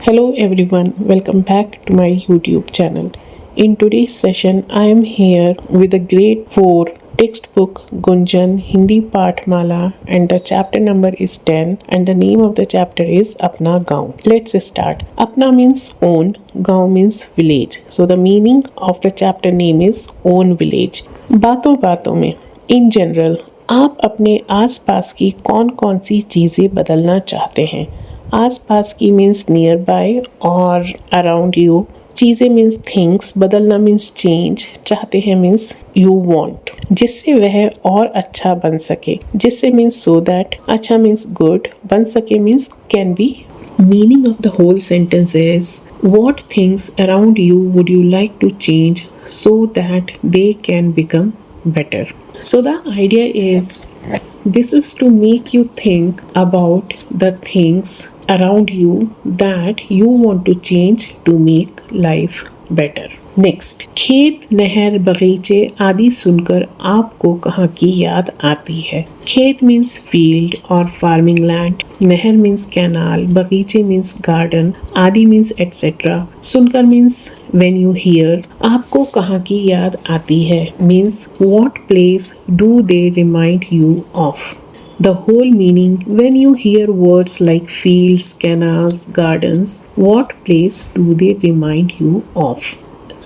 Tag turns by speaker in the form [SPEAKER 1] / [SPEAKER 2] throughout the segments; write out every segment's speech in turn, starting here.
[SPEAKER 1] Hello everyone, welcome back to my YouTube channel. In today's session, I am here with the grade 4 textbook Gunjan Hindi Pathmala and the chapter number is 10 and the name of the chapter is Apna Gaon. Let's start. Apna means own, Gaon means village. So the meaning of the chapter name is own village. बातों बातों में in general आप अपने आसपास की कौन कौन सी चीज़ें बदलना चाहते हैं? आस पास की मीन्स नियर बाय और अराउंड यू. चीज़ें मीन्स थिंग्स, बदलना मीन्स चेंज, चाहते हैं मीन्स यू वांट, जिससे वह और अच्छा बन सके. जिससे मीन्स सो दैट, अच्छा मीन्स गुड, बन सके means can be. Meaning of the whole sentence is what things around you would you like to change so that they can become better. So the idea is this is to make you think about the things around you that you want to change to make life better. Next, खेत, नहर, बगीचे आदि सुनकर आपको कहाँ की याद आती है? खेत मीन्स फील्ड और फार्मिंग लैंड, नहर मीन्स कैनाल, बगीचे मीन्स गार्डन, आदि मीन्स एटसेट्रा, सुनकर मीन्स व्हेन यू हियर. आपको कहाँ की याद आती है means what place do they remind you of. The whole meaning when you hear words like fields, canals, gardens, what place do they remind you of?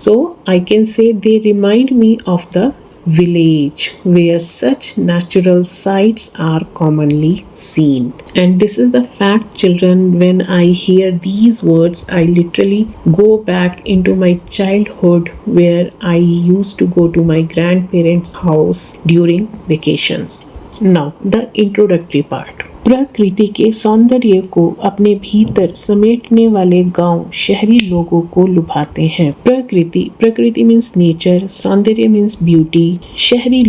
[SPEAKER 1] So I can say they remind me of the village where such natural sights are commonly seen. And this is the fact, children, when I hear these words, I literally go back into my childhood where I used to go to my grandparents' house during vacations. Now, the introductory part. प्रकृति के सौंदर्य को अपने भीतर समेटने वाले गांव शहरी लोगों को लुभाते हैं. प्रकृति मीन्स नेचर, सौंदर्य मीन्स ब्यूटी, शहरी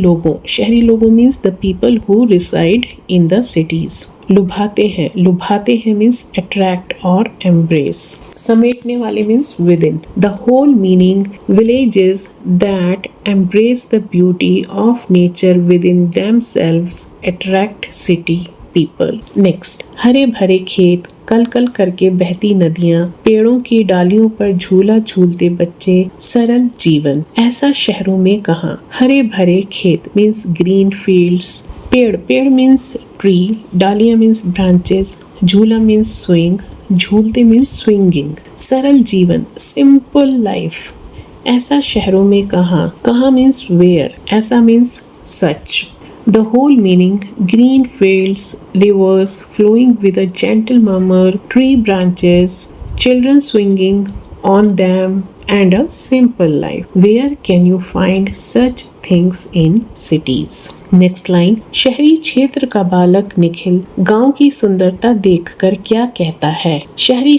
[SPEAKER 1] लोगों means the people who reside in the cities. लुभाते हैं मीन्स अट्रैक्ट और एम्ब्रेस. समेटने वाले means within. The whole meaning villages that embrace the beauty of nature within themselves attract city people. Next, हरे भरे खेत, कल कल करके बहती नदियाँ, पेड़ों की डालियों पर झूला झूलते बच्चे, सरल जीवन. ऐसा शहरों में कहाँ? हरे भरे खेत मीन्स ग्रीन फील्ड्स, पेड़ मीन्स ट्री, डालियाँ मीन्स ब्रांचेस, झूला मीन्स स्विंग, झूलते मीन्स स्विंगिंग. सरल जीवन सिंपल लाइफ. ऐसा शहरों में कहाँ मीन्स वेयर, ऐसा means such. The whole meaning green fields, rivers flowing with a gentle murmur, tree branches, children swinging on them and a simple life. Where can you find such things in cities? Next line, शहरी क्षेत्र का बालक निखिल गांव की सुंदरता देखकर क्या कहता है? शहरी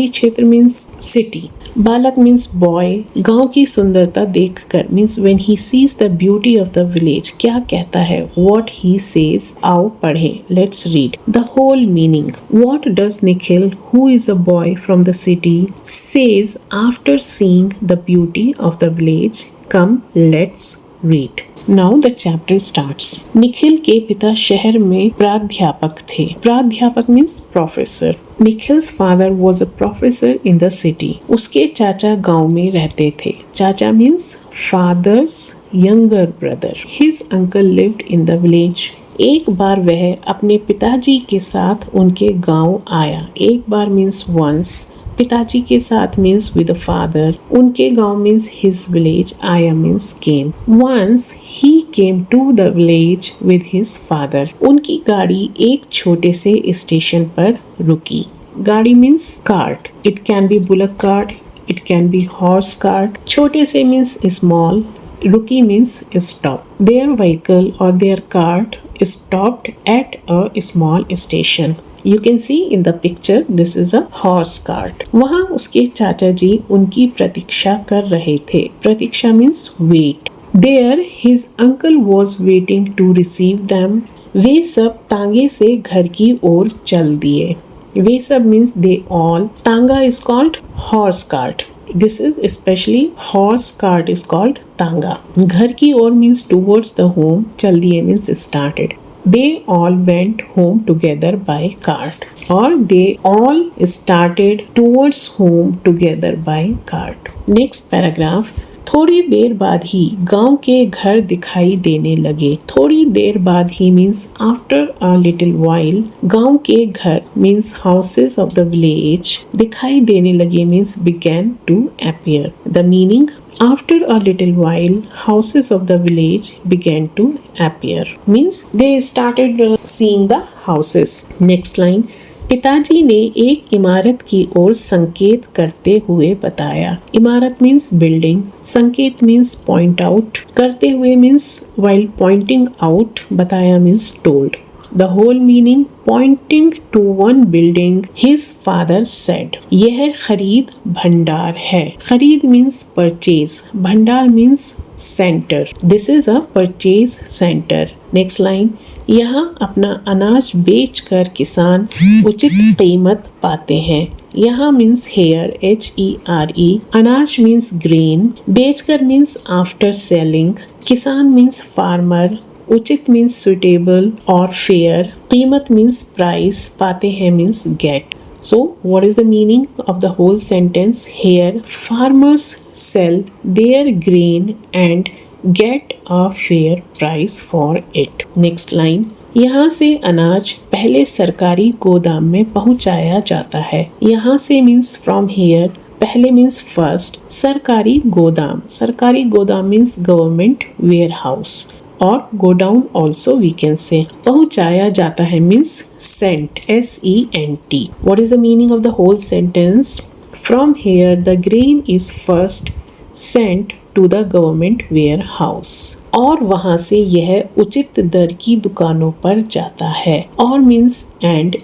[SPEAKER 1] क्षेत्र मीन्स सिटी, बालक मीन्स बॉय, गांव की सुंदरता देखकर means when he sees the beauty of the village. क्या कहता है? What he says. आओ पढ़ें. Let's read the whole meaning. What does Nikhil who is a boy from the city says after seeing the beauty of the village? Come let's read. Now the chapter starts. Nikhil के पिता शहर में प्राध्यापक थे. प्राध्यापक means professor. Nikhil's father was a professor in the city. उसके चाचा गांव में रहते थे. चाचा means father's younger brother. His uncle lived in the village. एक बार वह अपने पिताजी के साथ उनके गांव आया. एक बार means once. पिताजी के साथ मीन्स विद फादर, उनके गांव मीन्स हिज विलेज, आया means came. Once he came to the village with his father. उनकी गाड़ी एक छोटे से स्टेशन पर रुकी. गाड़ी means cart. It can be bullock cart, it can be horse cart. छोटे से मीन्स स्मॉल, रुकी मीन्स स्टॉप. देयर व्हीकल और their cart stopped at a small station. You can see in the picture this is a horse cart. वहाँ उसके चाचा जी उनकी प्रतीक्षा कर रहे थे. प्रतीक्षा means wait. There his uncle was waiting to receive them. वे सब तांगे से घर की ओर चल दिए. वे सब means they all. तांगा is called horse cart. This is especially horse cart is called tanga. घर की ओर means towards the home. चल दिए means started. They all went home together by cart. Or they all started towards home together by cart. Next paragraph. थोड़ी देर बाद ही गांव के घर दिखाई देने लगे. थोड़ी देर बाद ही means after a little while. गांव के घर means houses of the village. दिखाई देने लगे means began to appear. The meaning, after a little while, houses of the village began to appear. Means they started seeing the houses. Next line. पिताजी ने एक इमारत की ओर संकेत करते हुए बताया. इमारत मीन्स बिल्डिंग, संकेत मीन्स पॉइंट आउट, करते हुए मीन्स while pointing out, बताया means told. The whole meaning, pointing to one building, his father said. यह खरीद भंडार है. खरीद means purchase, भंडार means center. This is a purchase center. Next line. यहाँ अपना अनाज बेचकर किसान उचित कीमत पाते हैं. यहाँ मीन्स हेयर, HERE. अनाज मीन्स ग्रेन, बेचकर मीन्स आफ्टर सेलिंग, किसान मीन्स फार्मर, उचित मीन्स सुटेबल और फेयर, कीमत मीन्स प्राइस, पाते हैं means get. So, what is the meaning of the whole sentence? Here, farmers sell their grain and get a fair price for it. Next line. यहाँ से अनाज पहले सरकारी गोदाम में पहुँचाया जाता है. यहाँ से means from here. पहले means first. सरकारी गोदाम means government warehouse. और go down also we can say. पहुँचाया जाता है means sent, SENT. What is the meaning of the whole sentence? From here the grain is first sent to the government warehouse. और वहाँ से यह उचित दर की दुकानों पर जाता है. और means and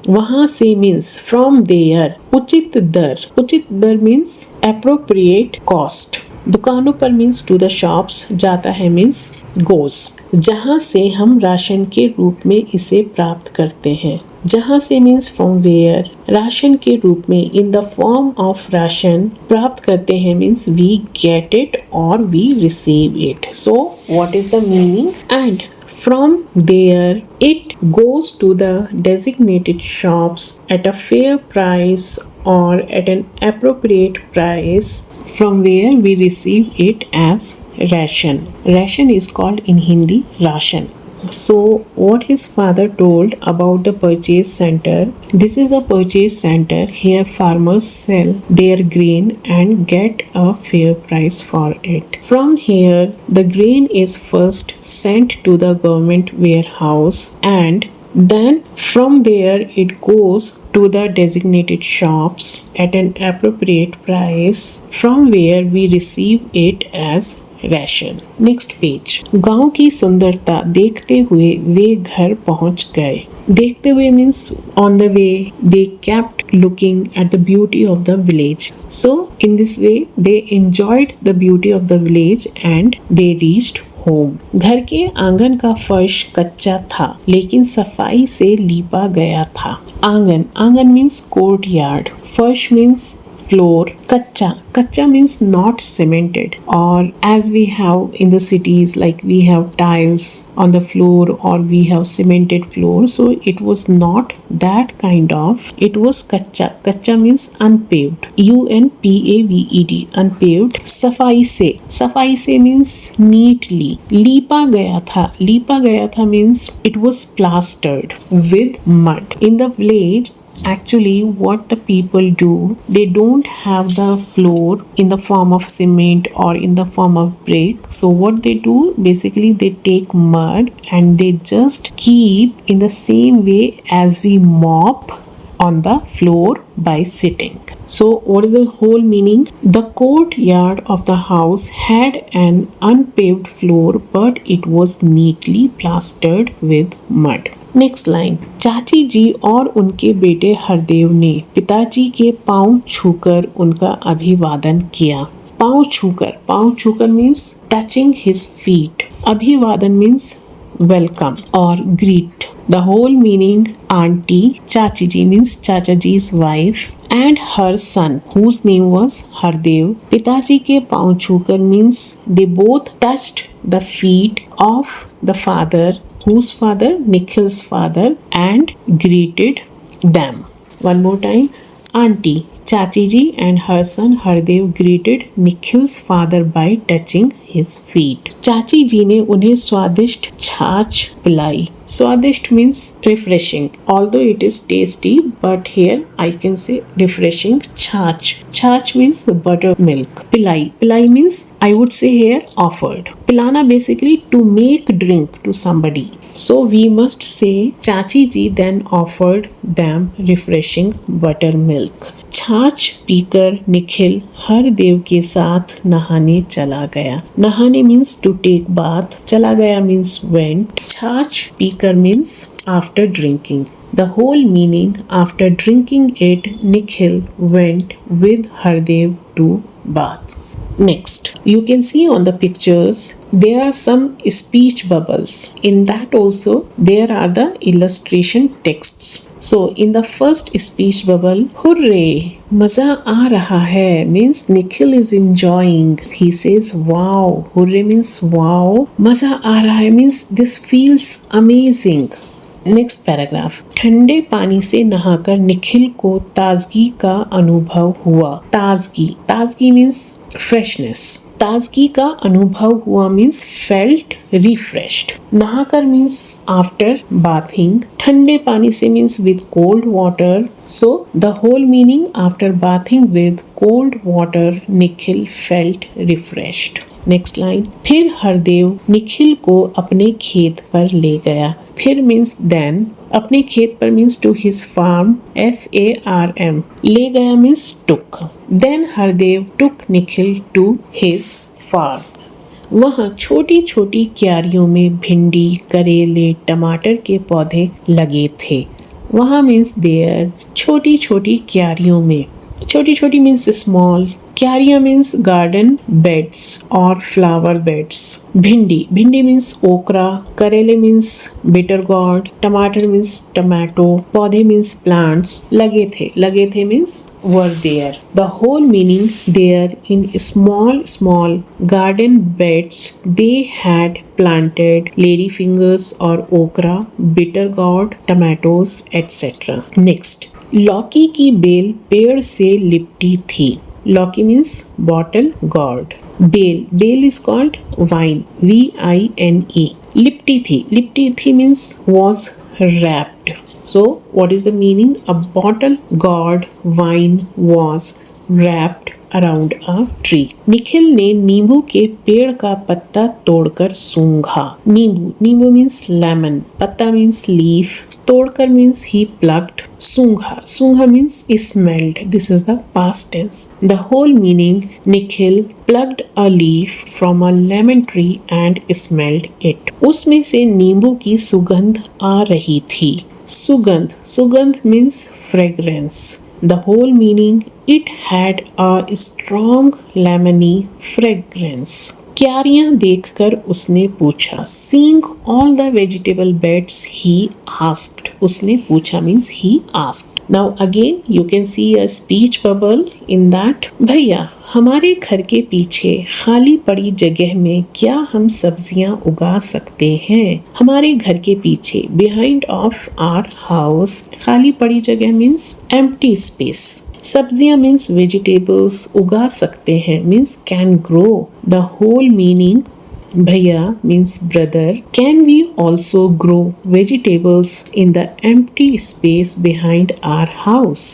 [SPEAKER 1] वहाँ से means from there. उचित दर means appropriate cost. दुकानों पर मीन्स टू द शॉप्स, जाता है मीन्स गोज. जहाँ से हम राशन के रूप में इसे प्राप्त करते हैं. जहाँ से मीन्स फ्रॉम वेयर. राशन के रूप में in the form of ration प्राप्त करते हैं मीन्स वी गेट इट और we receive it. So what is the meaning? And from there it goes to the designated shops at a fair price or at an appropriate price, from where we receive it as ration. Ration is called in Hindi ration. So what his father told about the purchase center. This is a purchase center. Here farmers sell their grain and get a fair price for it. From here the grain is first sent to the government warehouse and then from there it goes to the designated shops at an appropriate price, from where we receive it as ration. Next page. गांव की सुंदरता देखते हुए वे घर पहुंच गए. देखते हुए means on the way they kept looking at the beauty of the village. So in this way they enjoyed the beauty of the village and they reached home. घर के आंगन का फर्श कच्चा था लेकिन सफाई से लीपा गया था. आंगन मीन्स कोर्ट यार्ड. फर्श means floor. Kacha means not cemented, or as we have in the cities, like we have tiles on the floor or we have cemented floor. So it was not that kind of. It was kacha. Kacha means unpaved. UNPAVED, unpaved. सफाई से means neatly. लीपा गया था means it was plastered with mud. In the village, actually what the people do, they don't have the floor in the form of cement or in the form of brick. So what they do, basically they take mud and they just keep in the same way as we mop on the floor by sitting. So what is the whole meaning? The courtyard of the house had an unpaved floor, but it was neatly plastered with mud. Next line. चाची जी और उनके बेटे हरदेव ने पिताजी के पांव छूकर उनका अभिवादन किया. पांव छूकर मीन्स टचिंग हिज फीट. अभिवादन means welcome or greet. The whole meaning, auntie, Chachi ji means Chacha ji's wife, and her son whose name was Hardev. पिताजी के पाँव छूकर means they both touched the feet of the father, whose father, Nikhil's father, and greeted them. One more time, auntie Chachi ji and her son Hardev greeted Nikhil's father by touching his feet. चाची जी ने उन्हें स्वादिष्ट छाछ पिलाई. स्वादिष्ट means refreshing. Although it is tasty, but here I can say refreshing. छाछ. छाछ means buttermilk. पिलाई. पिलाई means I would say here offered. पिलाना basically to make drink to somebody. So we must say चाची जी then offered them refreshing buttermilk. छाछ पीकर निखिल हरदेव के साथ नहाने चला गया. नहाने मीन्स टू टेक बाथ. चला गया मीन्स वेंट. छाछ पीकर means after drinking. The whole meaning, after drinking it, Nikhil went with Hardev to bath. Next, you can see on the pictures there are some speech bubbles. In that also there are the illustration texts. So in the first speech bubble, hooray, maza aa raha hai means Nikhil is enjoying. He says wow. Hooray means wow. Maza aa raha hai means this feels amazing. Next paragraph. ठंडे पानी से नहाकर निखिल को ताजगी का अनुभव हुआ. ताजगी. ताजगी मीन्स फ्रेशनेस. ताजगी का अनुभव हुआ मीन्स फेल्ट रिफ्रेश्ड. नहाकर मीन्स आफ्टर बाथिंग. ठंडे पानी से means with cold water. So the whole meaning, after bathing with cold water Nikhil felt refreshed. Next line. फिर हरदेव निखिल को अपने खेत पर ले गया. फिर मीन्स देन. अपने खेत पर means to his farm. FARM. ले गया means took. Then Hardev took Nikhil to his farm. वहाँ छोटी छोटी क्यारियों में भिंडी, करेले, टमाटर के पौधे लगे थे. वहाँ मीन्स देयर. छोटी छोटी क्यारियों में. छोटी छोटी मीन्स स्मॉल. क्यारियाँ मीन्स गार्डन बेड्स और फ्लावर बेड्स. भिंडी. भिंडी मीन्स ओकरा. करेले मीन्स बिटर गॉर्ड. टमाटर मीन्स टमाटो. पौधे मीन्स प्लांट्स. लगे थे. लगे थे means were there. The whole meaning, there in small garden beds they had planted lady fingers or okra, bitter gourd, tomatoes, etc. Next, लौकी की bell पेड़ से लिपटी थी. लौकी means bottle gourd. बेल. बेल is called vine. VINE. लिपटी थी. लिपटी थी means was wrapped. So what is the meaning? A bottle gourd vine was wrapped around a tree. Nikhil ने नींबू के पेड़ का पत्ता तोड़कर सूंघा. नींबू. नींबू means lemon. पत्ता means leaf. तोड़कर means he plucked. सूंघा. सूंघा means smelled. This is the past tense. The whole meaning, Nikhil plucked a leaf from a lemon tree and smelled it. उसमें से नींबू की सुगंध आ रही थी. सुगंध. सुगंध means fragrance. The whole meaning, it had a strong lemony fragrance. क्यारियां देखकर उसने पूछा. Seeing all the vegetable beds, he asked. उसने पूछा means he asked. Now again you can see a speech bubble in that. भैया, हमारे घर के पीछे खाली पड़ी जगह में क्या हम सब्जियां उगा सकते हैं? हमारे घर के पीछे, behind of our house, खाली पड़ी जगह means empty space. सब्जियां means vegetables. उगा सकते हैं means can grow. The whole meaning, भैया means brother. Can we also grow vegetables in the empty space behind our house?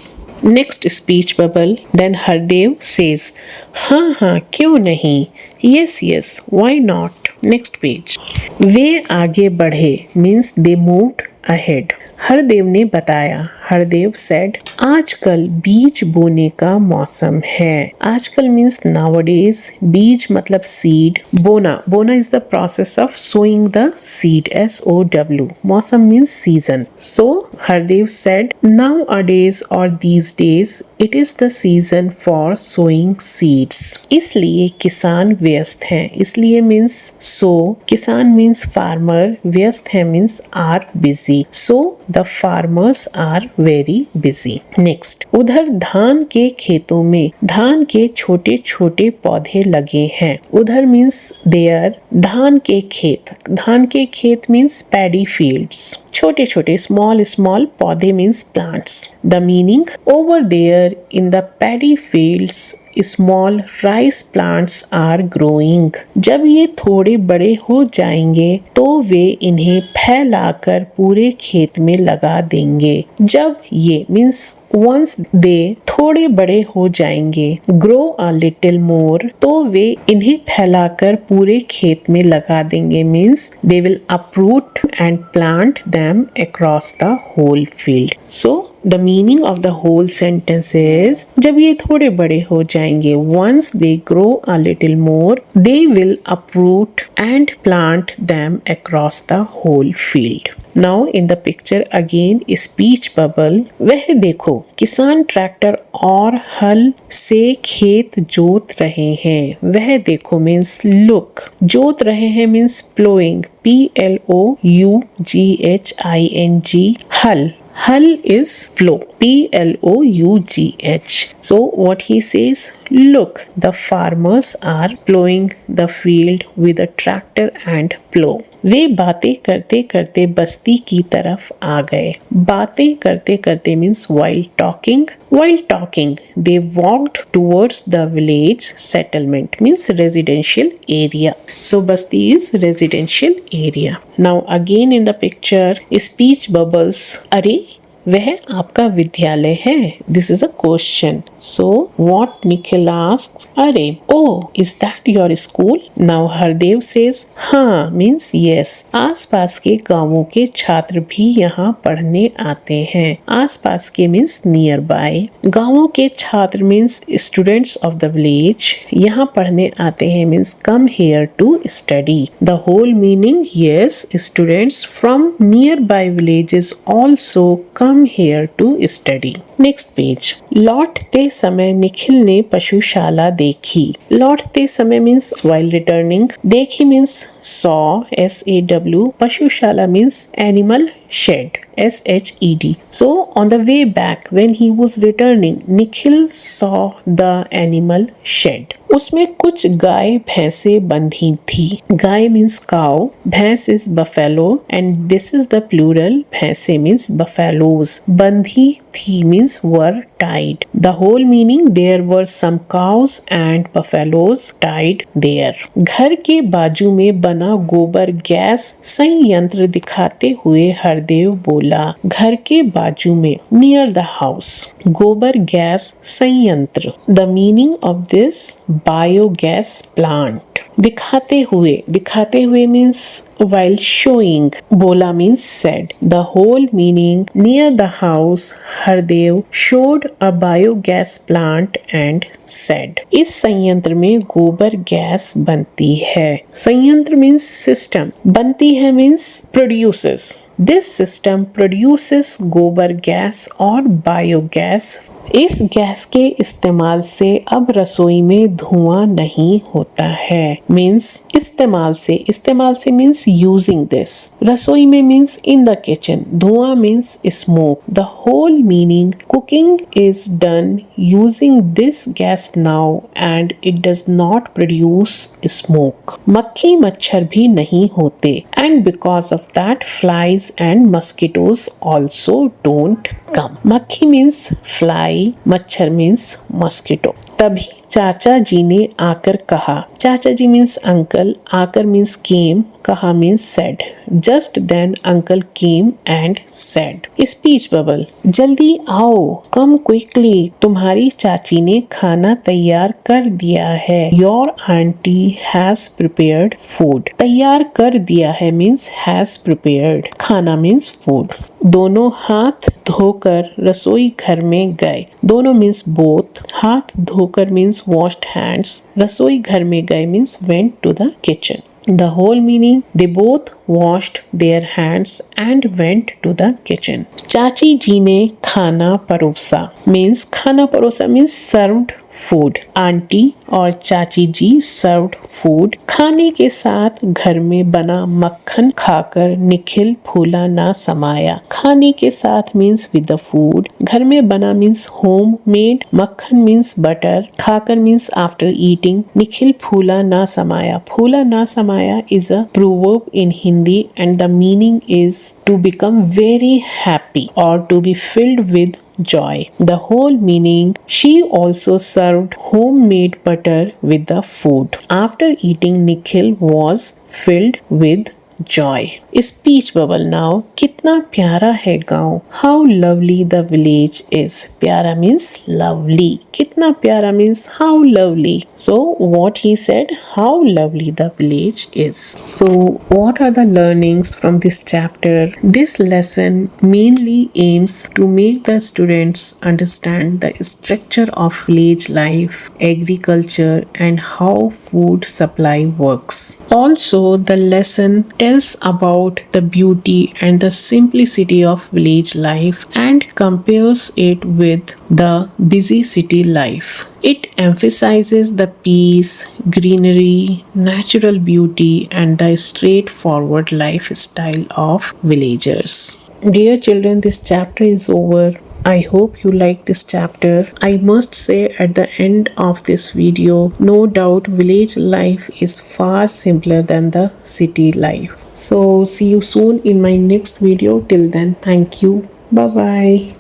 [SPEAKER 1] Next speech bubble. Then Hardev says, हाँ क्यों नहीं. Yes, why not. Next page. वे आगे बढ़े means they moved ahead. Hardev ने बताया, Hardev said, आजकल बीज बोने का मौसम है. आजकल means nowadays. बीज मतलब seed. बोना is the process of sowing the seed. SOW. मौसम means season. So Hardev said, nowadays or these days it is the season for sowing seeds. इसलिए किसान व्यस्त हैं. इसलिए means so. किसान means farmer. व्यस्त है means are busy. So the farmers are very busy. Next, उधर धान के खेतों में धान के छोटे छोटे पौधे लगे हैं. उधर means there. धान के खेत means paddy fields. छोटे छोटे small पौधे means plants. The meaning, over there in the paddy fields small rice plants are growing. जब ये थोड़े बड़े हो जाएंगे तो वे इन्हें फैलाकर पूरे खेत में लगा देंगे. जब ये means once they थोड़े बड़े हो जाएंगे, grow a little more, तो वे इन्हें फैलाकर पूरे खेत में लगा देंगे means they will uproot and plant them across the whole field. So the meaning of the whole sentence is, जब ये थोड़े बड़े हो जाएंगे, once they grow a little more, they will uproot and plant them across the whole field. Now in the picture again speech bubble. वह देखो किसान tractor और हल से खेत जोत रहे हैं. वह देखो means look. जोत रहे हैं means plowing. PLOUGHING. Hull is plow. PLOUGH. So what he says, look, the farmers are plowing the field with a tractor and plow. वे बातें करते करते बस्ती की तरफ आ गए. बातें करते करते means while talking. While talking, they walked towards the village settlement means residential area. So basti is residential area. Now again in the picture, speech bubbles. अरे वह आपका विद्यालय है. This is a question. So what Nikhil asks, अरे oh, is that your school? Now Hardev says, हाँ means yes. आसपास के गांवों के छात्र भी यहाँ पढ़ने आते हैं. आसपास के means nearby. गांवों के छात्र means students of the village. यहाँ पढ़ने आते हैं means come here to study. The whole meaning, yes, students from nearby villages also come here to study. Next page. लौटते समय निखिल ने पशुशाला देखी. लौटते समय means while returning. देखी means saw. SAW. पशुशाला means animal shed. SHED. So on the way back when he was returning, Nikhil saw the animal shed. उसमें कुछ गाय भैंसे बंधी थी. गाय means cow, भैंस is buffalo and this is the plural. भैंसे means buffaloes. बंधी थी means were tied. The whole meaning, there were some cows and buffaloes tied there. घर के बाजू में बना गोबर गैस संयंत्र दिखाते हुए हरदेव बोला. घर के बाजू में near the house. गोबर गैस संयंत्र. The meaning of this, biogas plant. दिखाते हुए means while showing. बोला means said. The whole meaning, near the house, Hardev showed a biogas plant and said. इस संयंत्र में गोबर गैस बनती है. संयंत्र means system. बनती है means produces. This system produces गोबर गैस और बायोगैस. इस गैस के इस्तेमाल से अब रसोई में धुआं नहीं होता है. मीन्स इस्तेमाल से मीन्स यूजिंग दिस. रसोई में मीन्स इन द किचन. धुआं means smoke. The whole meaning, cooking is done using this gas now and it does not produce smoke. मक्खी मच्छर भी नहीं होते and because of that flies and mosquitoes also don't come. Makhi means fly, machhar means mosquito. तभी चाचा जी ने आकर कहा. चाचा जी means uncle, आकर means came, कहा means said. Just then uncle came and said. Speech bubble. जल्दी आओ, come quickly. तुम्हारी चाची ने खाना तैयार कर दिया है. Your auntie has prepared food. तैयार कर दिया है means has prepared. खाना means food. दोनों हाथ धोकर रसोई घर में गए. दोनों means both. हाथ धोकर means washed hands. रसोई घर में गए means went to the kitchen. The whole meaning, they both washed their hands and went to the kitchen. चाची जी ने खाना परोसा means खाना परोसा means served food. आंटी और चाची जी served food. खाने के साथ घर में बना मक्खन खाकर निखिल फूला ना समाया. खाने के साथ means with the food. घर में बना means home made. मक्खन means butter. खाकर means after eating. निखिल फूला ना समाया. फूला ना समाया is a proverb in Hindi and the meaning is to become very happy or to be filled with joy. The whole meaning, she also served homemade butter with the food. After eating, Nikhil was filled with joy. Speech bubble now. कितना प्यारा है गाँव. How lovely the village is. प्यारा means lovely. कितना प्यारा means how lovely. So what he said, how lovely the village is. So what are the learnings from this chapter? This lesson mainly aims to make the students understand the structure of village life, agriculture, and how food supply works. Also, the lesson tells about the beauty and the simplicity of village life and compares it with the busy city life. It emphasizes the peace, greenery, natural beauty, and the straightforward lifestyle of villagers. Dear children, this chapter is over. I hope you like this chapter. I must say at the end of this video, no doubt village life is far simpler than the city life. So see you soon in my next video. Till then, thank you. Bye bye.